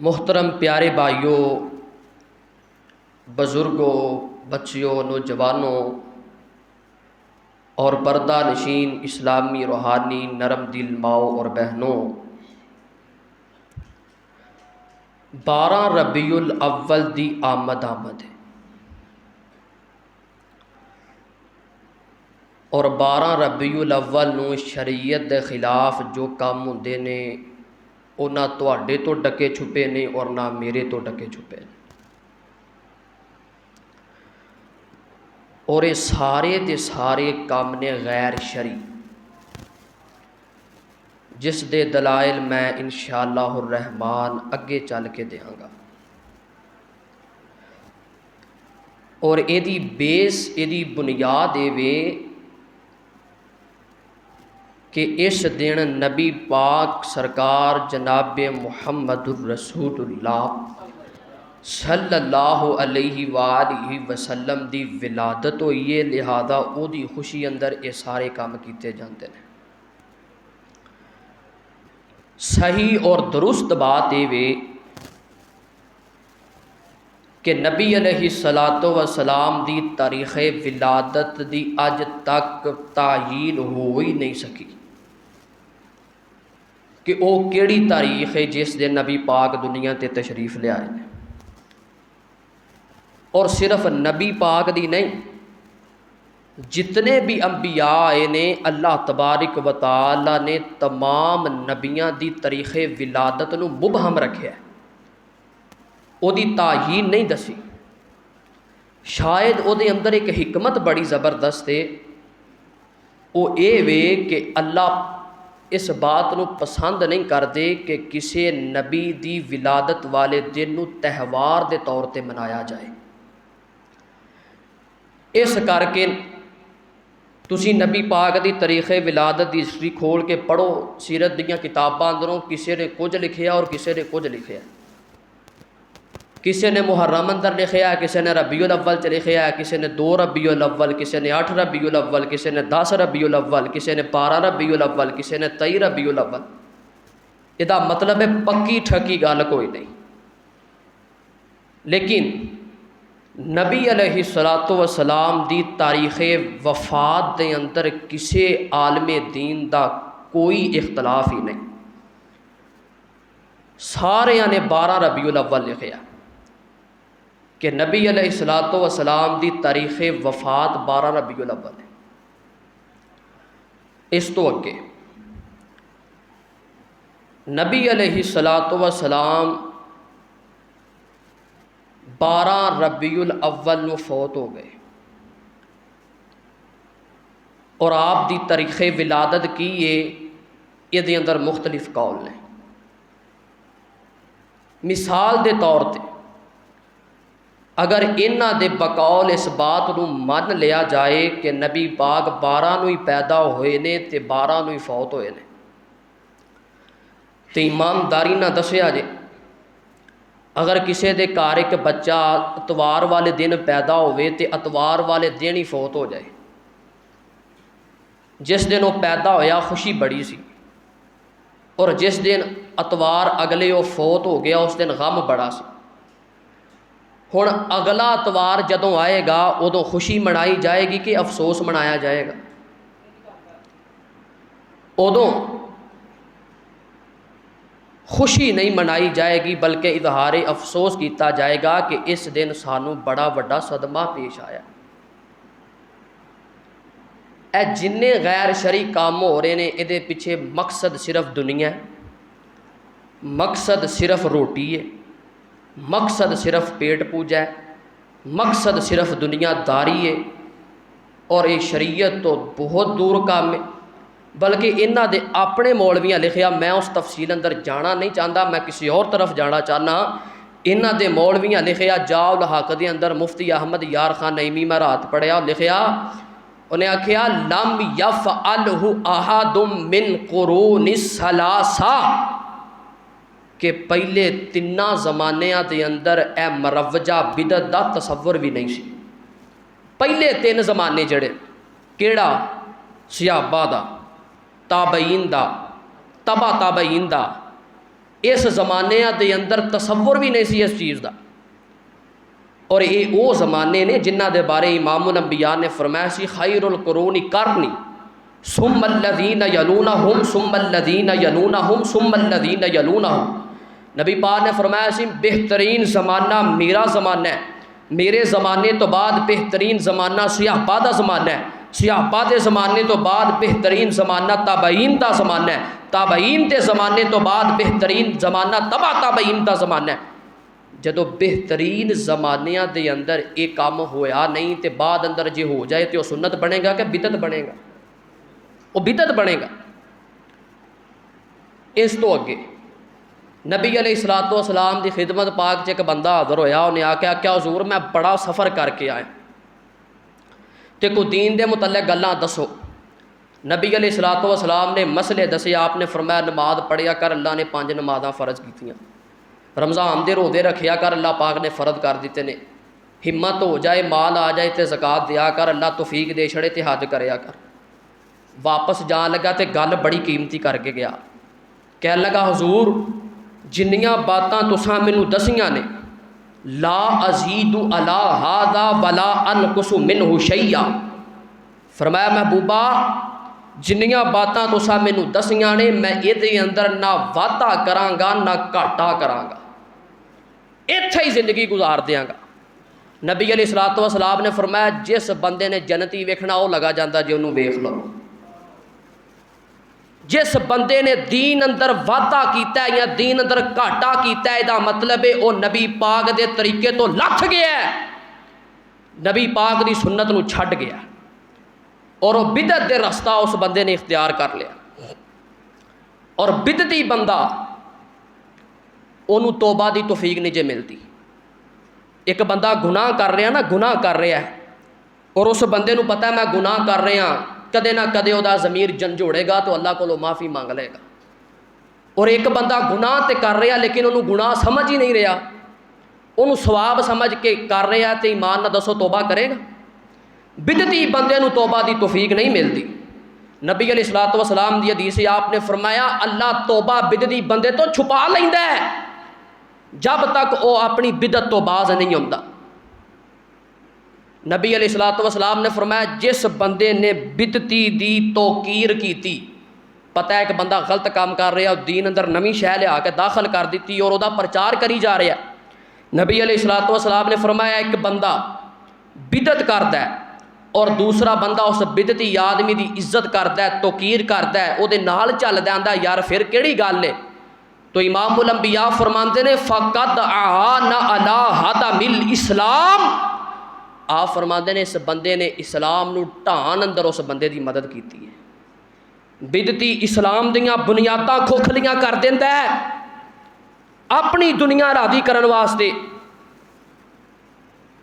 محترم پیارے بھائیوں، بزرگوں، بچیوں، نوجوانوں اور پردہ نشین اسلامی روحانی نرم دل ماؤں اور بہنوں، 12 ربیع الاول دی آمد ہے اور 12 ربیع الاول نو شریعت دے خلاف جو کام ہوندے نے وہ نہ تواڈے تو ڈکے چھپے نے اور نہ میرے تو ڈکے چھپے نے، اور یہ سارے دے سارے کام نے غیر شرعی، جس دے دلائل میں انشاءاللہ الرحمن اگے چل کے دیاں گا، اور ایدی بیس ایدی بنیاد وے کہ اس دن نبی پاک سرکار جناب محمد الرسول اللہ صلی اللہ علیہ وآلہ وسلم دی ولادت ہوئی ہے، لہذا او دی خوشی اندر یہ سارے کام کیتے جاندے ہیں۔ صحیح اور درست بات یہ وے کہ نبی علیہ السلام دی تاریخ ولادت دی اج تک تعیین ہو ہی نہیں سکی کہ او کیڑی تاریخ ہے جس دن نبی پاک دنیا تے تشریف لے آئے ہیں، اور صرف نبی پاک دی نہیں، جتنے بھی انبیاء آئے نے اللہ تبارک و تعالی نے تمام نبیاں دی تاریخ ولادت نو مبہم رکھیا ہے، او دی تعیین نہیں دسی۔ شاید او دے اندر ایک حکمت بڑی زبردست ہے، او اے وے کہ اللہ اس بات نو پسند نہیں کردے کہ کسی نبی دی ولادت والے دن نو تہوار دے طور تے منایا جائے۔ اس کر کے تسی نبی پاک دی تاریخ ولادت دی ہسٹری کھول کے پڑھو، سیرت دیاں کتاباں اندروں کسی نے کچھ لکھیا اور کسی نے کچھ لکھیا، کسی نے محرم اندر لکھیا، کسی نے ربیع الاول چ لکھیا، کسی نے 2 ربیع الاول، کسی نے 8 ربیع الاول، کسی نے 10 ربیع الاول، کسی نے 12 ربیع الاول، کسی نے 23 ربیع الاول۔ یہ مطلب ہے پکی ٹھکی گل کوئی نہیں، لیکن نبی علیہ السلام دی تاریخ وفات دے اندر کسی عالم دین دا کوئی اختلاف ہی نہیں، سارے نے 12 ربیع الاول لکھیا کہ نبی علیہ السلام دی تاریخ وفات 12 ربیع الاول ہے۔ اس تو اگے نبی علیہ السلام 12 ربیع الاول نو فوت ہو گئے، اور آپ دی تاریخ ولادت کی یہ دے اندر مختلف قول نے۔ مثال دے طور تے اگر انہاں دے بقول اس بات نو من لیا جائے کہ نبی پاک 12 نو ہی پیدا ہوئے نے تے 12 نو ہی فوت ہوئے نے، تے ایمانداری نہ دسیا جے اگر کسی دے گھر ایک بچہ اتوار والے دن پیدا ہوئے تے اتوار والے دن ہی فوت ہو جائے، جس دن وہ پیدا ہویا خوشی بڑی سی، اور جس دن اتوار اگلے وہ فوت ہو گیا اس دن غم بڑا سی۔ ہن اگلا اتوار جدوں آئے گا ادوں خوشی منائی جائے گی کہ افسوس منایا جائے گا؟ ادوں خوشی نہیں منائی جائے گی بلکہ اظہار افسوس کیتا جائے گا کہ اس دن سانوں بڑا بڑا صدمہ پیش آیا۔ اے جنے غیر شرعی کام ہو رہے ہیں یہ پیچھے مقصد صرف دنیا ہے، مقصد صرف روٹی ہے، مقصد صرف پیٹ پوجا ہے، مقصد صرف دنیا داری ہے، اور یہ شریعت تو بہت دور کام ہے۔ بلکہ انہاں دے اپنے مولویاں لکھیا، میں اس تفصیل اندر جانا نہیں چاہتا، میں کسی اور طرف جانا چاہنا۔ انہاں دے مولویاں لکھیا جاؤ الحق دے اندر مفتی احمد یار خان نعیمی میں رات پڑھیا، لکھیا انہیں آکھیا لم یفعلہ احد من قرون الثلاثہ، کہ پہلے 3 زمانیاں دے اندر اے مروجہ بدعت دا تصور بھی نہیں سی۔ پہلے 3 زمانے جڑے کیڑا؟ صحابہ دا، تابعین دا، تبع تابعین دا، اس زمانے دے اندر تصور بھی نہیں سی اس چیز دا، اور یہ وہ زمانے نے جنہ دے بارے امام الانبیاء نے فرمایا سی خیر القرون قرنی ثم الذین یلونہم ثم الذین یلونہم ثم الذین یلونہم۔ نبی پاک نے فرمایا سی بہترین زمانہ میرا زمانہ ہے، میرے زمانے تو بعد بہترین زمانہ صحابہ دا زمانہ ہے، صحابہ دے زمانے تو بعد بہترین زمانہ تابعین دا زمانہ ہے، تابعین دے زمانے تو بعد بہترین زمانہ تبع تابعین دا زمانہ ہے۔ جدو بہترین زمانیاں دے اندر ایک کام ہویا نہیں تے بعد اندر جے ہو جائے تو سنت بنے گا کہ بدعت بنے گا؟ وہ بدعت بنے گا۔ اس تو اگے نبی علیہ الصلوۃ والسلام دی خدمت پاک ایک بندہ حاضر ہویا، انہیں آکھیا کیا حضور میں بڑا سفر کر کے آیا تے کوئی دین دے متعلق گلاں دسو۔ نبی علیہ الصلوۃ والسلام نے مسئلے دسے، آپ نے فرمایا نماز پڑھیا کر، اللہ نے 5 نمازاں فرض کیتیاں، رمضان دے روزے رکھیا کر، اللہ پاک نے فرض کر دیتے نے، ہمت ہو جائے مال آ جائے تے زکوٰۃ دیا کر، اللہ توفیق دے چھڑے تے حج کریا کر۔ واپس جان لگا تے گل بڑی قیمتی کر کے گیا، کہنے لگا حضور جنیاں باتاں تساں مینوں دسیاں نے لا ازید علی ھذا ولا انقص منہ شیئا، فرمایا محبوبہ جنیاں باتاں تساں مینوں دسیاں نے میں یہ اندر نہ واتا کراں گا نہ گھاٹا کراں گا، ایتھے ہی زندگی گزار دیاں گا۔ نبی علیہ الصلوۃ والسلام نے فرمایا جس بندے نے جنتی ویکھنا وہ لگا جاندہ جے انہوں ویکھ لو، جس بندے نے دین اندر واتا کیتا ہے یا دین اندر گھاٹا کیتا ہے دا مطلب ہے وہ نبی پاک دے طریقے تو لتھ گیا ہے، نبی پاک دی سنت نو چھڈ گیا اور وہ بدعت دے رستہ اس بندے نے اختیار کر لیا، اور بدعتی بندہ انہوں توبہ دی توفیق نہیں جے ملتی۔ ایک بندہ گناہ کر رہا نا، گناہ کر رہا ہے اور اس بندے نو پتہ ہے میں گناہ کر رہا ہاں، کدے نہ کدے وہ ضمیر جھنجھوڑے گا تو اللہ کو معافی مانگ لے گا، اور ایک بندہ گناہ تے کر رہا لیکن انہوں گناہ سمجھ ہی نہیں رہا، انہوں ثواب سمجھ کے کر رہا تے ایمان نہ دسو توبہ کرے گا؟ بدعتی بندے نو توبہ دی توفیق نہیں ملتی۔ نبی علیہ الصلوۃ والسلام دی حدیث ہے، آپ نے فرمایا اللہ توبہ بدعتی بندے تو چھپا لیندا ہے جب تک وہ اپنی بدعت تو باز نہیں ہوندا۔ نبی علیہ الصلوۃ والسلام نے فرمایا جس بندے نے بدعتی دی توقیر کیتی، پتہ ہے ایک بندہ غلط کام کر رہا دین اندر نویں شے لیا کے داخل کر دیتی اور وہ پرچار کری جا رہا، نبی علیہ الصلوۃ والسلام نے فرمایا ایک بندہ بدعت کرتا ہے اور دوسرا بندہ اس بدعتی آدمی دی عزت کرتا ہے، توقیر کرتا ہے، وہ نال چلدا آندا یار پھر کیڑی گل ہے؟ تو امام الانبیاء فرماندے نے فقد اعان علی ہدم الاسلام، آپ فرماندے نے اس بندے نے اسلام نو ڈھان اندر اس بندے دی مدد کیتی ہے۔ بدعتی اسلام دیاں بنیاداں کھوکھلیاں کر دیندا ہے اپنی دنیا راضی کرن واسطے،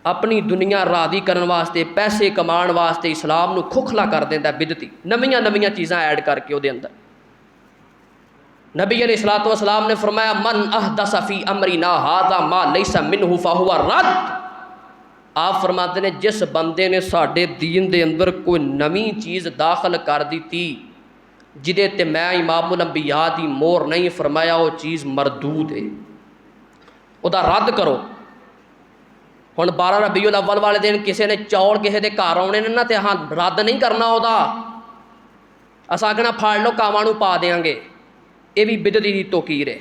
اپنی دنیا راضی کرن واسطے، پیسے کمان واسطے اسلام نو کھوکھلا کر دیندا ہے بدعتی، نویاں نویاں چیزاں ایڈ کر کے وہ دے اندر۔ نبی علیہ الصلوۃ والسلام نے فرمایا من احدث فی امرنا ھذا ما لیس منہ فہو رد، آپ فرماتے ہیں جس بندے نے ساڈے دین دے اندر کوئی نویں چیز داخل کر دیتی جدے تے میں امام الانبیاء دی مور نہیں، فرمایا وہ چیز مردود ہے، وہ دا رد کرو۔ ہن 12 ربیع الاول والے دن کسی نے چوڑ کسی دے گھر آنے نے تے ہاں رد نہیں کرنا وہ دا، اساں کہنا پھاڑ لو کاواں نو پا دیاں گے، یہ بھی بدعتی دی توقیر ہے،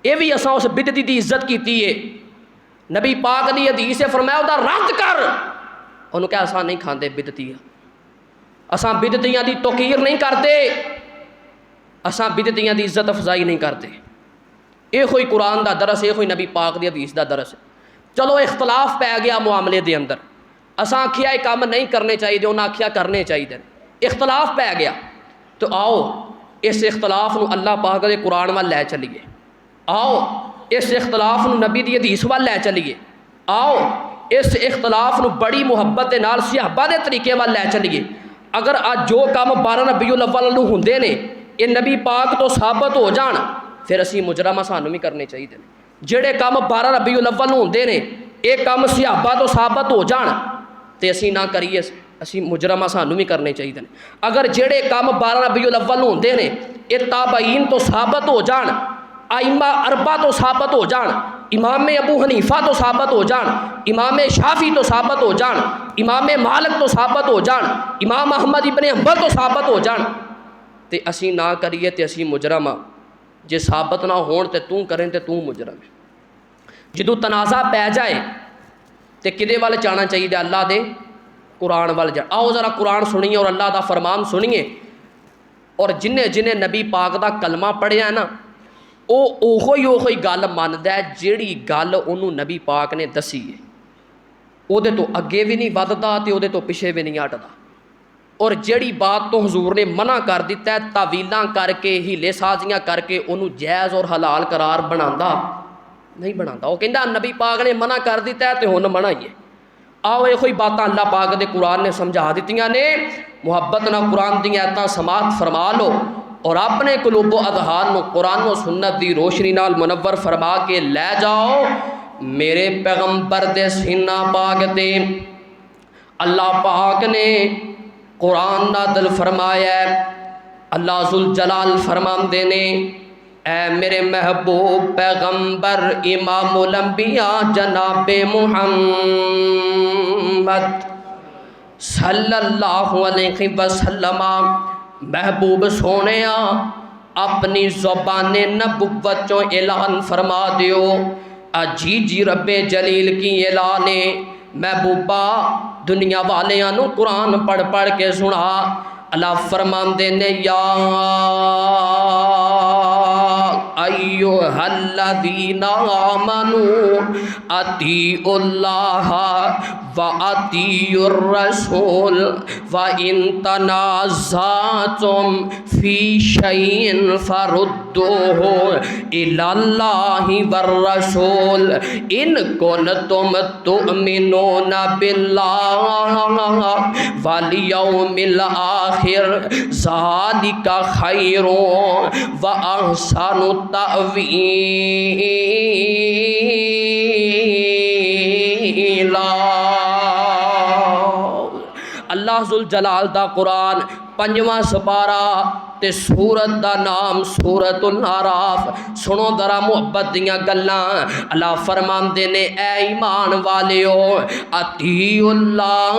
یہ بھی اساں اس بدعتی دی عزت کیتی ہے۔ نبی پاک دی حدیث سے فرمایا وہ دا رد کر، انہوں کہا اساں نہیں کھاندے بدعتی، اساں بدعتیاں دی توقیر نہیں کرتے، اساں بدعتیاں دی عزت افزائی نہیں کرتے۔ یہ کوئی قرآن دا درس ہے، یہ کوئی نبی پاک دی حدیث دا درس ہے۔ چلو اختلاف پی گیا معاملے دے اندر، اساں آکھیا یہ کام نہیں کرنے چاہیے، انہاں آکھیا کرنے چاہیے، اختلاف پی گیا، تو آؤ اس اختلاف نو اللہ پاک دے قرآن وال لے چلیے، آؤ اس اختلاف نو نبی دی حدیث وال لے چلیے، آؤ اس اختلاف نو بڑی محبت دے نال صحابہ دے طریقے وال لے چلیے۔ اگر آج جو کام 12 ربیع الاول نو ہوندے نے یہ نبی پاک تو ثابت ہو جان پھر اسی مجرمہ سانوں بھی کرنے چاہیے، جڑے کام 12 ربیع الاول نو ہوندے نے یہ کام صحابہ تو ثابت ہو جان تے اسی نہ کریے، اسی مجرمہ سانوں بھی کرنے چاہیے۔ اگر جڑے کام 12 ربیع الاول نو ہوندے نے یہ تابعین تو ثابت ہو جان آئمہ اربع تو ثابت ہو جان، امام ابو حنیفہ تو ثابت ہو جان، امام شافعی تو ثابت ہو جان، امام مالک تو ثابت ہو جان، امام احمد ابن حنبل تو ثابت ہو جان، تے اسی نہ کریے تے اسی مجرم ہاں، جے ثابت نہ ہون تے توں کریں تے توں مجرم ہے۔ جدوں تنازع پی جائے تے کدے وال جانا چاہیے؟ اللہ دے قرآن وال جا۔ آؤ ذرا قرآن سنیے اور اللہ دا فرمان سنیے، اور جنہیں جنہیں نبی پاک دا کلمہ پڑھیا ہے نا، اوہی گل مندا ہے جیڑی گل انہوں نبی پاک نے دسی ہے، او دے تو اگے بھی نہیں وددا تے او دے تو پیچھے بھی نہیں ہٹدا، اور جیڑی بات تو حضور نے منع کر دیتا ہے تعویلاں کر کے ہیلے سازیاں کر کے انہوں جائز اور حلال قرار بناتا نہیں بناتا، وہ کہندا نبی پاک نے منع کر دیتا ہے تے ہن منع ہی ہے۔ آؤ یہ کوئی باتاں اللہ پاک دے قرآن نے سمجھا دیتیاں نے، محبت نہ قرآن دی آیتاں سماعت فرما لو اور اپنے قلوب و اذہان نو قرآن و سنت دی روشنی نال منور فرما کے لے جاؤ۔ میرے پیغمبر دے سینہ پاک تے اللہ پاک نے قرآن نازل فرمایا ہے۔ اللہ ذوالجلال فرماندے نے، اے میرے محبوب پیغمبر امام الانبیاء جناب محمد صلی اللہ علیہ وسلم، محبوب سونیا اپنی زبان نبوت چوں اعلان فرما دیو، جی جی رب جلیل کی اعلان محبوبہ دنیا والیاں نو قرآن پڑھ پڑھ کے سنا۔ اللہ فرماندے نے، یا ایھا الذین آمنوا اطیعوا اللہ واطیعوا الرسول وان تنازعتم فی شیء فردوہ الی اللہ والرسول ان کنتم تؤمنون باللہ والیوم الاخر ذالک خیر واحسن تأویلا۔ اللہ ذوالجلال دا قرآن 5واں سپارہ تے سورت دا نام سورت الاعراف۔ سنو ذرا محبت دیاں گلاں، اللہ فرماندے نے، اے ایمان والیو اطیعوا اللہ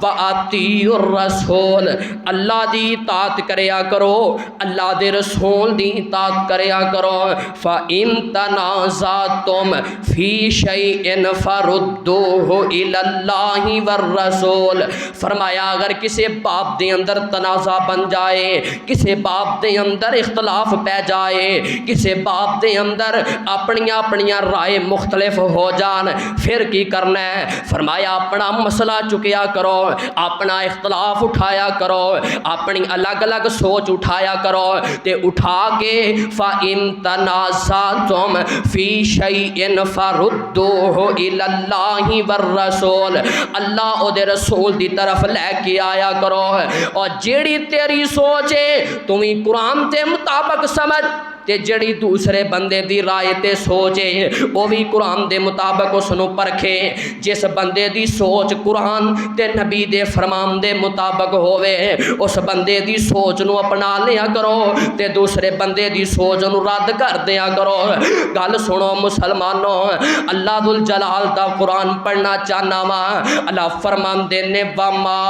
و اطیعوا الرسول، اللہ دی اطاعت کریا کرو، اللہ دے رسول دی اطاعت کریا کرو۔ فَإِن تَنَازَعْتُمْ فِي شَيْءٍ فَرُدُّوهُ إِلَى اللَّهِ وَالرَّسُولِ، فرمایا اگر کسی باب دے اندر تنازع بن جائے، کسی باب دے اندر اختلاف پہ جائے، کسی باب دے اندر اپنیاں رائے مختلف ہو جان، پھر کی کرنا ہے؟ فرمایا اپنا مسئلہ چکیا کرو، اپنا اختلاف اٹھایا کرو، اپنی الگ الگ سوچ اٹھایا کرو، تے اٹھا کے فَإِن تَنَازَعْتُمْ فِي شَيْءٍ فَرُدُّوهُ إِلَى اللَّهِ وَالرَّسُولِ، اللہ او دے رسول دی طرف لے کے آیا کرو، اور جیڑی تیری سوچ ہے تمہیں قرآن تے مطابق سمجھ، تے جڑی دوسرے بندے دی رائے تے سوچے وہ بھی قرآن دے مطابق اس نو پرکھے۔ جس بندے دی سوچ قرآن تے نبی دے فرمان دے مطابق ہوئے اس بندے دی سوچ نو اپنا لیا کرو، تے دوسرے بندے دی سوچ نو رد کر دیا کرو۔ گل سنو مسلمانوں، اللہ ذوالجلال دا قرآن پڑھنا چاہنا وا، اللہ فرمان دے نے، وما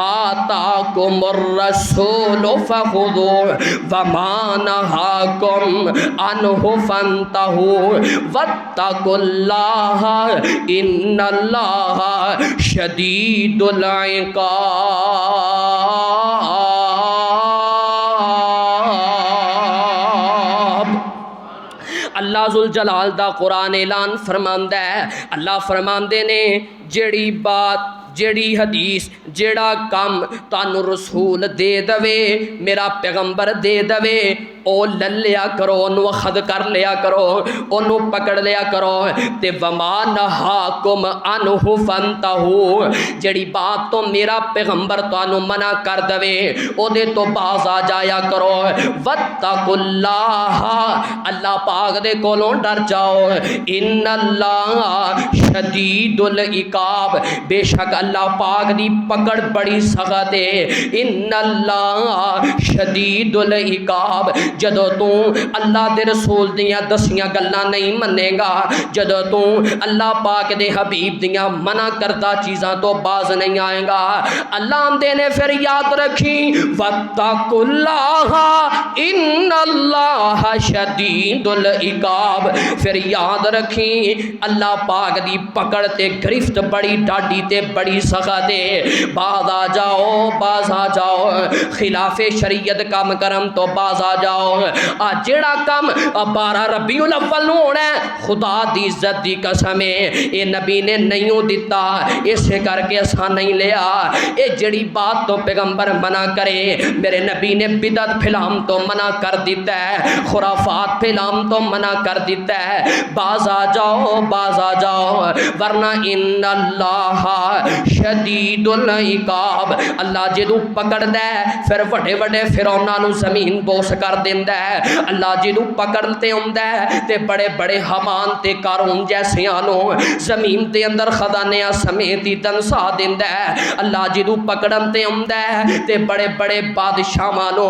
آتاکم الرسول فخذوہ وما نہاکم عنہ فانتہوا واتقوا اللہ ان اللہ شدید العقاب۔ اللہ ذوالجلال دا قرآن اعلان فرماندا ہے، اللہ فرماندے نے، جیڑی بات، جیڑی حدیث، جیڑا کام تانو رسول دے دوے، میرا پیغمبر دے دوے، او للیا کرو، انو اخذ کر لیا کرو، انو پکڑ لیا کرو، تے وما نہاکم عنہ فانتہوا، جیڑی بات تو میرا پیغمبر تانو منع کر دوے او دے تو باز آ جایا کرو۔ واتقوا اللہ، اللہ پاک دے کولوں ڈر جاؤ، ان اللہ شدید العقاب، بے شک اللہ پاک دی پکڑ بڑی سخت ہے، ان اللہ شدید العقاب، جدو تو اللہ دے رسول دیاں دسیاں گلاں نہیں منے گا، جدو تو اللہ پاک دے حبیب دیاں منع کردہ چیزاں تو باز نہیں آئے گا، اللہ آندے نے پھر یاد رکھی وَاتَّقُوا اللَّهَ إِنَّ اللَّهَ شَدِيدُ الْعِقَابِ، پھر یاد رکھی اللہ پاک دی پکڑ تے گرفت بڑی ڈاڈی تے بڑی سخت ہے، باز آ جاؤ باز آ جاؤ، خلاف شریعت کام کرم تو باز آ جاؤ، جیڑا کام 12 ربیع الاول ہونا ہے خدا دی عزت دی قسم ہے اے نبی نے نہیں دیتا، اسے کر کے اساں نہیں لیا، اے جڑی بات تو پیغمبر منع کرے میرے نبی نے بدعت پھیلام تو منع کر دیتا ہے، خرافات پھیلام تو منع کر دیتا ہے، باز آ جاؤ باز آ جاؤ، ورنہ ان اللہ شدید العقاب، اللہ جدو پکڑ دے پھر وڈے وڈے فرعوناں نو زمین بوس کر دیندا ہے، اللہ جدو پکڑتے ہوندا ہے تے بڑے بڑے حمان تے قارون جیسیاں نو زمین تے اندر خزانیاں سمیت ہی دنسا دیندا ہے، اللہ جدو پکڑن تے ہوندا ہے تے بڑے بڑے بادشاہاں نو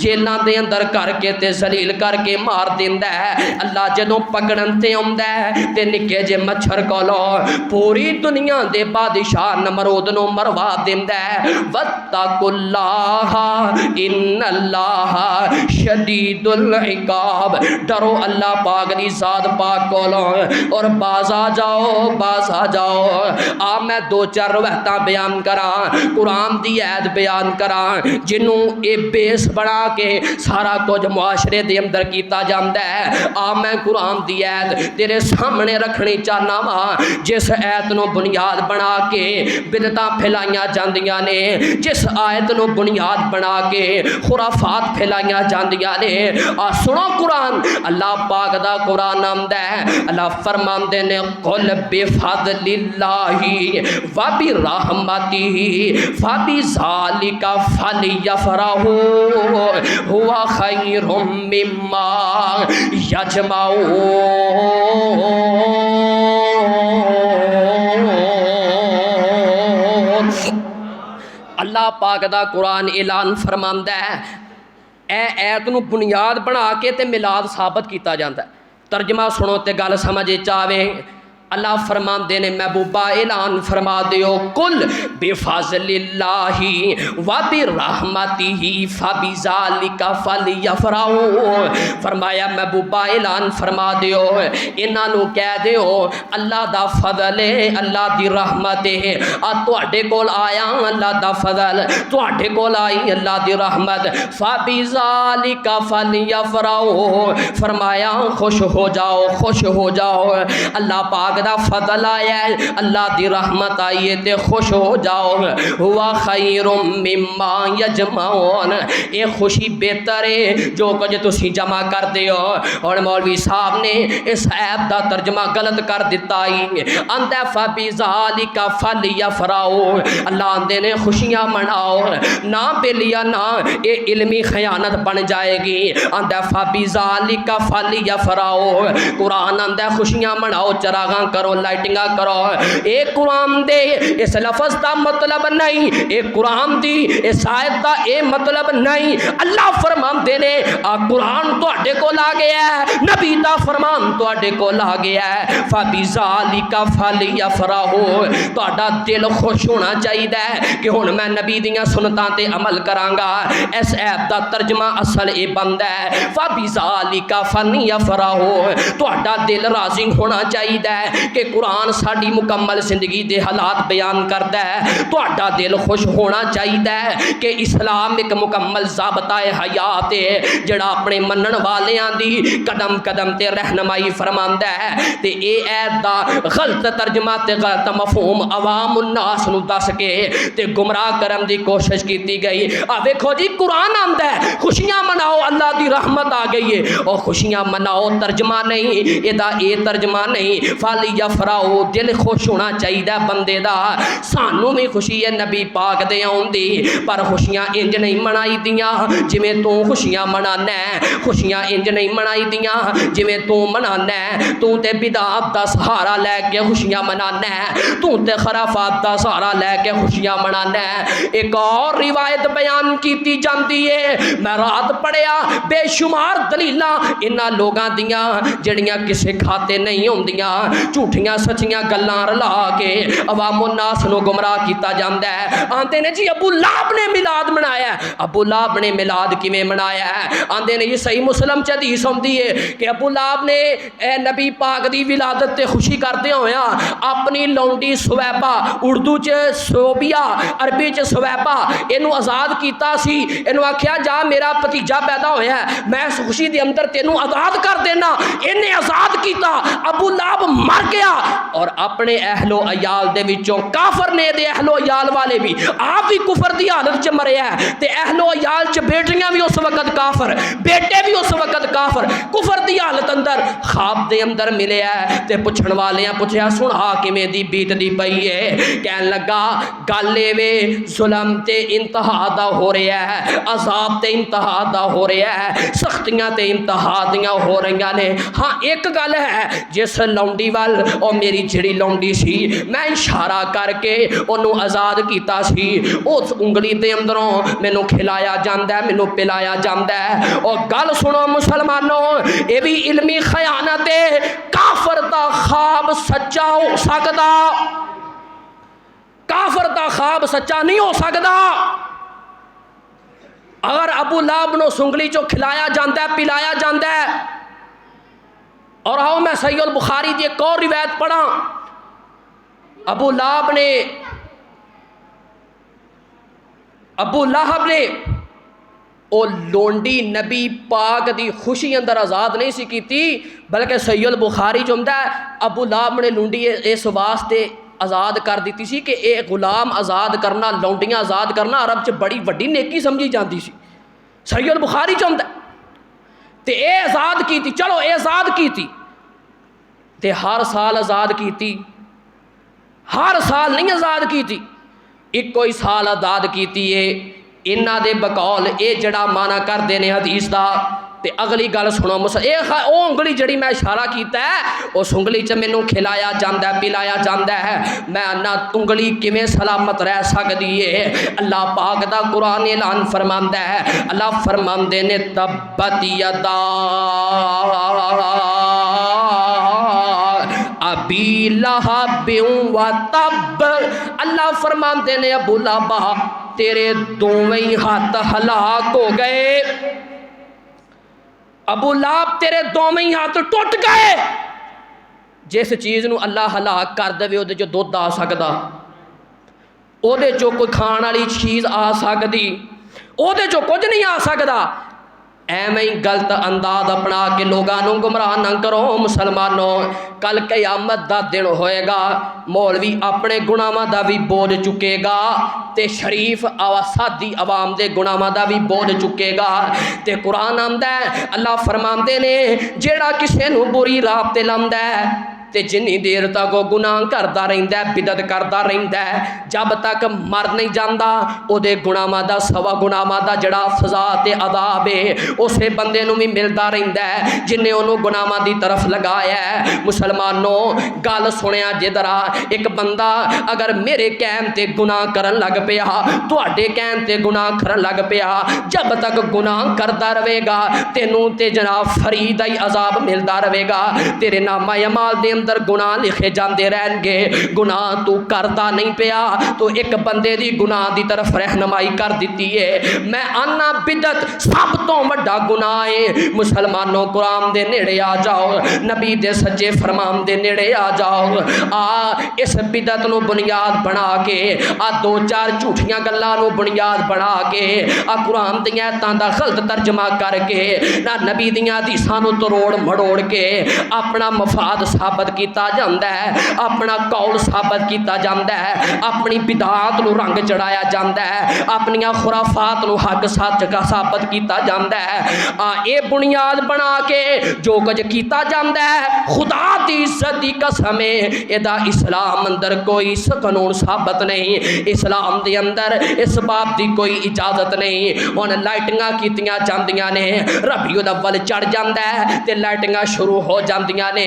جیلاں دے اندر کر کے تے ذلیل کر کے مار دیندا ہے، اللہ جدو پکڑن تے ہوندا ہے تے نکے جے مچھر کولو پوری دنیا دے بادشاہ نمرود نو مروا دیندا ہے، وَاتَّقُوا اللَّهَ إِنَّ اللَّهَ شَدِيدُ الْعِقَابِ، ڈرو اللہ پاک دی ذات پاک کولو اور باز آ جاؤ باز آ جاؤ، میں دو چار روایتاں بیان کراں، قرآن دی آیت بیان کراں جنوں اے بیس بنا کے سارا کچھ معاشرے دے اندر کیتا جاندا ہے، میں قرآن دی آیت تیرے سامنے رکھنی چاہنا وا، جس آیت نو بنیاد بنا کے بدعتاں پھیلائیاں جاندیاں نے، جس آیت نو بنیاد بنا کے خرافات پھیلائیاں جاندیاں نے، سنو قرآن، اللہ پاک دا قرآن آمدا ہے، اللہ فرماندے نے قل بفضل اللہ وبرحمتہ فبذالک فلیفرحوا هو خیر مما یجمعون، اللہ پاک دا قرآن اعلان فرماندا ہے، اے ایت نو بنیاد بنا کے تے میلاد ثابت کیتا جاندا ہے، ترجمہ سنو تے گل سمجھ چاوے، اللہ فرماندے نے محبوبہ اعلان فرما دیو کل بفضل اللہ وبرحمتہ فبذالک فلیفرحوا، فرمایا محبوبہ اعلان فرما دیو انہاں نو کہہ دیو اللہ دا فضل ہے اللہ دی رحمت ہے، تواڈے کول آیا اللہ دا فضل، تواڈے کول آئی اللہ دی رحمت، فبذالک فلیفرحوا، فرمایا خوش ہو جاؤ خوش ہو جاؤ، اللہ پاک دا فضل آیا ہے اللہ دی رحمت آئی ہے تے خوش ہو جاؤ، ہوا خیر مما یجمعون، اے خوشی بہتر ہے جو کچھ تسی جمع کر دیو، اور مولوی صاحب نے اس آیت دا ترجمہ غلط کر دیتا ہی، اندے فبذالک فلیفرحوا، اللہ اندے نے خوشیاں مناؤ، نہ بلیا نہ اے علمی خیانت بن جائے گی، اندے فبذالک فلیفرحوا، قرآن اندے خوشیاں مناؤ چراغاں کرو لائٹنگاں کرو، اے قرآن دے اس لفظ دا مطلب نہیں، اے قرآن دی اس آیت دا اے مطلب نہیں، اللہ فرمان دے نے قرآن تو اڈے کو لا گیا ہے، نبی دا فرمان تو اڈے کو لا گیا ہے، فبذالک فلیفرحوا، تو اڈا دل خوش ہونا چاہیے کہ ہن میں نبی دیاں سنتاں تے عمل کرانگا، اس آیت دا ترجمہ اصل اے بندا ہے فبذالک فلیفرحوا، تو اڈا دل راضی ہونا چاہیے کہ قرآن ساری مکمل زندگی دے حالات بیان کرتا ہے، تو اڈا دل خوش ہونا چاہیے کہ اسلام ایک مکمل ضابطہ حیات ہے جڑا اپنے منن والیاں دی قدم قدم تے رہنمائی فرماندا ہے، تے اے ایت دا غلط ترجمہ تے غلط مفہوم عوام الناس نو دس کے تے گمراہ کرن دی کوشش کیتی گئی، ویکھو جی قرآن آندا ہے خوشیاں مناؤ اللہ دی رحمت آ گئی ہے، اور خوشیاں مناؤ ترجمہ نہیں ادا، اے ترجمہ نہیں فالی یا فراؤ، دل خوش ہونا چاہیے بندے دا۔ سانوں بھی خوشی ہے نبی پاک دے آن دی، پر خوشیاں انج نہیں منائی دیاں جویں تو خوشیاں منانا ہے، خوشیاں انج نہیں منائی دیاں جویں تو منانا ہے۔ تو تے بدعت دا سہارا لے کے خوشیاں منانا ہے، تو تے خرافات دا سہارا لے کے خوشیاں منانا ہے۔ ایک اور روایت بیان کیتی جاندی ہے، میں رات پڑھیا بے شمار دلیلاں انہاں لوگاں دیاں جڑیاں کسے کھاتے نہیں ہوندیاں، جھوٹیاں سچیاں گلاں رلا کے عوام الناس نو گمراہ کیتا جاندا ہے۔ آندے نے جی ابو لہب نے میلاد منایا ہے، ابو لہب نے میلاد کیویں منایا ہے؟ آندے نے جی صحیح مسلم چ حدیث ہوندی ہے کہ ابو لہب نے اے نبی پاک دی ولادت تے خوشی کردے ہویا اپنی لونڈی سویبہ، اردو چ سوبیا عربی چ سویبہ، اینو آزاد کیتا سی، اینو آکھیا جا میرا بھتیجا پیدا ہویا ہے، میں اس خوشی دے اندر تینوں آزاد کر دینا، انہیں آزاد کیتا۔ ابو لہب مر گیا اور اپنے اہل و عیال دے وچوں کافر نے دے اہل و عیال والے بھی، آپ بھی کفر دی حالت چ مرے ہے تے اہل و عیال چ بیٹیاں بھی اس وقت کافر، بیٹے بھی اس وقت کافر، کفر دی حالت اندر خواب دے اندر ملے ہے تے پوچھن والیاں پوچھیا سنا کیویں دی بیت دی پئی ہے؟ کہن لگا گل اے وے ظلم تے انتہا دا ہو رہا ہے، عذاب تے انتہا دا ہو رہا ہے، سختیاں تے انتہا دیاں ہو رہیاں نے۔ ہاں ایک گل ہے، جس لونڈی وال او میری جڑی لونڈی سی میں اشارہ کر کے انہوں آزاد کیتا سی، اس انگلی دے اندروں مینوں کھلایا جاندا ہے، مینوں پلایا جاندا ہے۔ اور گل سنو مسلمانوں، اے بھی علمی خیانت ہے، کافر دا خواب سچا ہو سکدا، کافر دا خواب سچا نہیں ہو سکدا۔ اگر ابو لہب نو سنگلی چو کھلایا جاندا ہے، پلایا جاندا ہے، اور آؤ میں صحیح البخاری دی ایک اور روایت پڑھا، ابو لہب نے او لونڈی نبی پاک دی خوشی اندر آزاد نہیں سی کیتی، بلکہ صحیح البخاری جو ہوندا ہے ابو لہب نے لونڈی اس واسطے آزاد کر دیتی سی کہ اے غلام آزاد کرنا، لونڈیاں آزاد کرنا عرب چ بڑی وڈی نیکی سمجھی جاندی سی، صحیح البخاری جو ہوندا ہے تے اے آزاد کیتی، چلو اے آزاد کیتی تے ہر سال آزاد کیتی، ہر سال نہیں آزاد کیتی، ایک کوئی سال آزاد کیتی ہے۔ انہاں دے بقول اے جڑا مانا کر دینے حدیث دا تے اگلی گل سنو او انگلی جڑی میں اشارہ کیتا ہے اس انگلی چ مینوں کھلایا جاندا ہے، پلایا جاندا ہے، میں انا انگلی کیویں سلامت رہ سکدی ہے؟ اللہ پاک دا قرآن اعلان فرماندا ہے، اللہ فرماندے نے تبت یدا ابی لہب و تب، اللہ فرماندے نے ابو لہب تیرے دوویں ہاتھ ہلاک ہو گئے، ابو لہب تیرے دوویں ہاتھ ٹوٹ گئے۔ جس چیز نو اللہ ہلاک کر دے او دے چ دودھ آ سکدا، او دے چو کوئی کھان والی چیز آ سکدی، او دے چو کچھ نہیں آ سکدا۔ ایویں غلط انداز اپنا کے لوگانوں گمراہ نہ کرو مسلمانوں، کل قیامت دا دن ہوئے گا، مولوی اپنے گناہاں دا بھی بوجھ چکے گا تے شریف سادی عوام دے گناہاں دا بھی بوجھ چکے گا۔ تے قرآن آندا ہے، اللہ فرماندے نے جیڑا کسے نو بری راہ تے لاندا ہے تے جنی دیر تک وہ گناہ کردا رہندا ہے، بدعت کردا رہندا ہے، جب تک مر نہیں جاندا او دے گناہاں دا سوا گناہاں دا جڑا سزا تے عذاب ہے اسے بندے نو بھی ملدا رہندا ہے جن نے انہوں گناہاں دی طرف لگایا ہے۔ مسلمانوں گل سنیا جدرا، ایک بندہ اگر میرے کہن تے گناہ کرن لگ پیا، تواڈے کہن تے گناہ کرن لگ پیا، جب تک گناہ کردا رہے گا تینوں تے جناب فریدا ہی عذاب ملدا رہے گا، تیرے نامہ اعمال دے اندر گناہ لکھے جاندے رہن گے۔ گناہ تو کردا نہیں پیا تو ایک بندے دی گناہ دی طرف رہنمائی کر دیتی ہے۔ میں آنا بدعت سب تو وڈا گناہ ہے۔ مسلمانوں قرآن دے نیڑے آ جاؤ، نبی دے سچے فرمان دے نیڑے آ جاؤ، اس بدعت نو بنیاد بنا کے دو چار جھوٹیاں گلاں نو بنیاد بنا کے قرآن دیاں آیتاں دا غلط ترجمہ کر کے نہ نبی دیاں حدیثاں نو تروڑ مڑوڑ کے اپنا مفاد ثابت کیتا جاندا ہے، اپنا قول ثابت کیتا جاندا ہے، اپنی بدعات نو رنگ چڑھایا جاندا ہے، اپنی خرافات نو حق سچ کا ثابت کیتا جاندا ہے۔ اے بنیاد بنا کے جو کچھ کیتا جاندا ہے، خدا دی عزت دی قسم ادا اسلام اندر کوئی قانون ثابت نہیں، اسلام دے اندر اس باب دی کوئی اجازت نہیں۔ ہن لائٹنگاں کیتیاں جاندیاں نے، ربیع الاول چڑھ جاندا ہے تے لائٹنگاں شروع ہو جاندیاں نے۔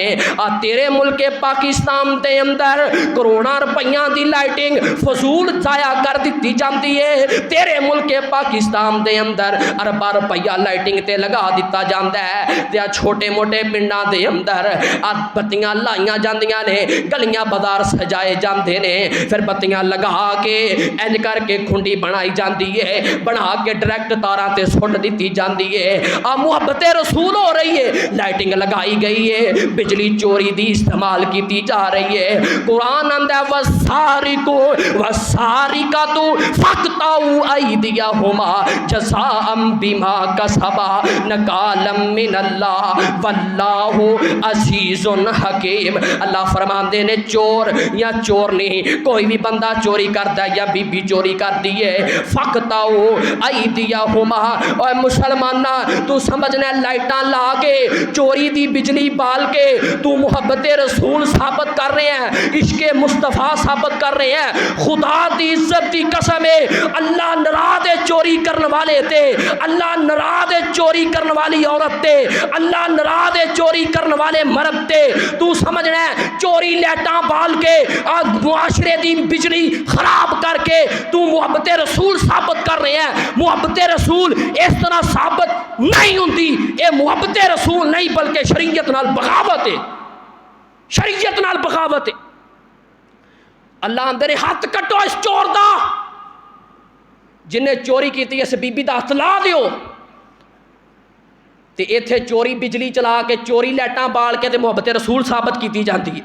تیرے ملک پاکستان دے اندر کروڑاں روپیاں دی لائٹنگ فضول ضائع کر دتی جاندی ہے، تیرے ملک پاکستان دے اندر ارباں روپیہ لائٹنگ تے لگا دتا جاندا ہے تے چھوٹے موٹے پنڈاں دے اندر بتیاں لائیاں جاندیاں نے، گلیاں بازار سجائے جاندے نے، پھر بتیاں لگا کے انج کر کے کھنڈی بنائی جاندی ہے، بنا کے ڈائریکٹ تاراں تے سٹ دتی جاندی ہے۔ محبت رسول ہو رہی ہے، لائٹنگ لگائی گئی ہے، بجلی چوری دی استعمال کیتی جا رہی ہے۔ قرآن آندا ہے وَالسَّارِقُ وَالسَّارِقَةُ فَاقْطَعُوا أَيْدِيَهُمَا جَزَاءً بِمَا كَسَبَا نَكَالًا مِّنَ اللَّهِ وَاللَّهُ عَزِيزٌ حَكِيمٌ۔ اللہ فرماندے نے چور یا چور نہیں، کوئی بھی بندہ چوری کردا ہے یا بی بی چوری کردی ہے، فَاقْطَعُوا أَيْدِيَهُمَا۔ اے مسلماناں تو سمجھنا لائٹاں لا کے چوری دی بجلی بال کے تو محبت رسول ثابت کر رہے ہیں، عشق مصطفیٰ ثابت کر رہے ہیں۔ خدا دی عزت دی قسم ہے، اللہ ناراض ہے چوری کرنے والے تے، اللہ ناراض ہے چوری کرنے والی عورت تے، اللہ ناراض ہے چوری کرنے والے مرد تے۔ تو سمجھنا ہے چوری لائٹاں بال کے معاشرے دی بجلی خراب کر کے تو محبت رسول ثابت کر رہے ہیں۔ محبت رسول اس طرح ثابت نہیں ہوندی، اے محبت رسول نہیں بلکہ شریعت نال بغاوت ہے، شریعت نال بغاوت ہے۔ اللہ اندر ہاتھ کٹو اس چور دا، جنہیں چوری کیتی اس بی بی دا ہاتھ لا دیو۔ تے ایتھے چوری بجلی چلا کے چوری لائٹاں بال کے تے محبت رسول ثابت کیتی جاندی ہے۔